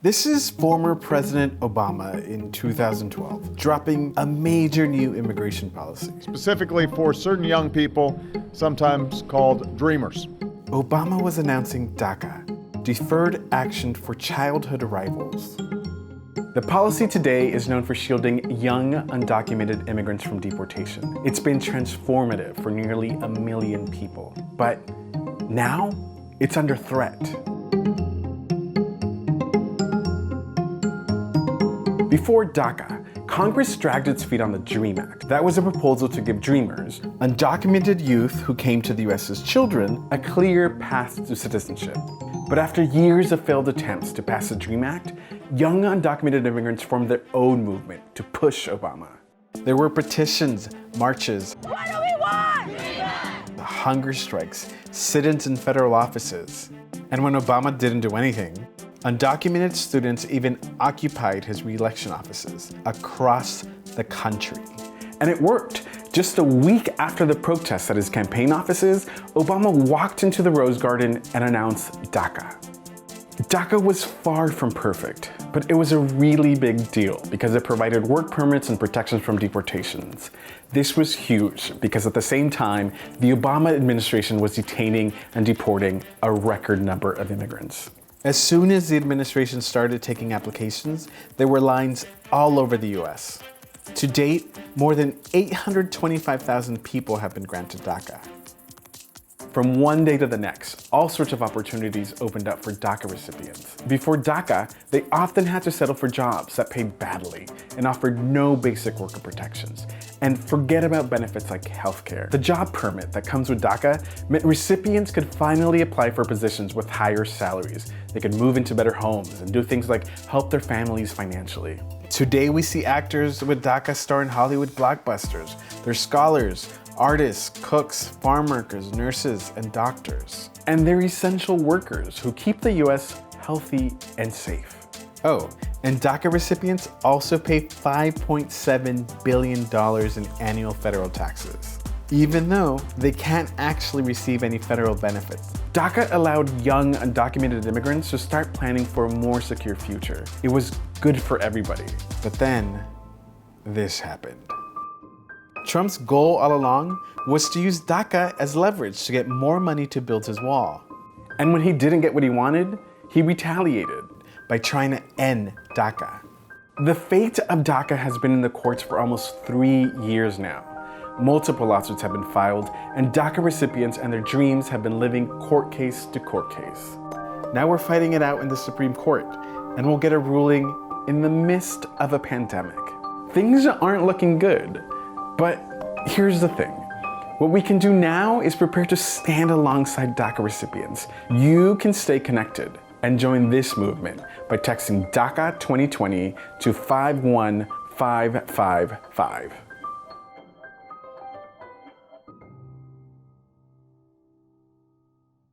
This is former President Obama in 2012, dropping a major new immigration policy. Specifically for certain young people, sometimes called dreamers. Obama was announcing DACA, Deferred Action for Childhood Arrivals. The policy today is known for shielding young, undocumented immigrants from deportation. It's been transformative for nearly 1 million people. But now, it's under threat. Before DACA, Congress dragged its feet on the DREAM Act. That was a proposal to give dreamers, undocumented youth who came to the US as children, a clear path to citizenship. But after years of failed attempts to pass the DREAM Act, young undocumented immigrants formed their own movement to push Obama. There were petitions, marches, what do we want? hunger strikes, sit-ins in federal offices. And when Obama didn't do anything, undocumented students even occupied his re-election offices across the country. And it worked. Just a week after the protests at his campaign offices, Obama walked into the Rose Garden and announced DACA. DACA was far from perfect, but it was a really big deal because it provided work permits and protections from deportations. This was huge because at the same time, the Obama administration was detaining and deporting a record number of immigrants. As soon as the administration started taking applications, there were lines all over the US. To date, more than 825,000 people have been granted DACA. From one day to the next, all sorts of opportunities opened up for DACA recipients. Before DACA, they often had to settle for jobs that paid badly and offered no basic worker protections. And forget about benefits like healthcare. The job permit that comes with DACA meant recipients could finally apply for positions with higher salaries. They could move into better homes and do things like help their families financially. Today we see actors with DACA star in Hollywood blockbusters. They're scholars, artists, cooks, farm workers, nurses, and doctors. And they're essential workers who keep the US healthy and safe. Oh, and DACA recipients also pay $5.7 billion in annual federal taxes, even though they can't actually receive any federal benefits. DACA allowed young undocumented immigrants to start planning for a more secure future. It was good for everybody. But then, this happened. Trump's goal all along was to use DACA as leverage to get more money to build his wall. And when he didn't get what he wanted, he retaliated by trying to end DACA. The fate of DACA has been in the courts for almost 3 years now. Multiple lawsuits have been filed, and DACA recipients and their dreams have been living court case to court case. Now we're fighting it out in the Supreme Court, and we'll get a ruling in the midst of a pandemic. Things aren't looking good, but here's the thing. What we can do now is prepare to stand alongside DACA recipients. You can stay connected and join this movement by texting DACA 2020 to 51555.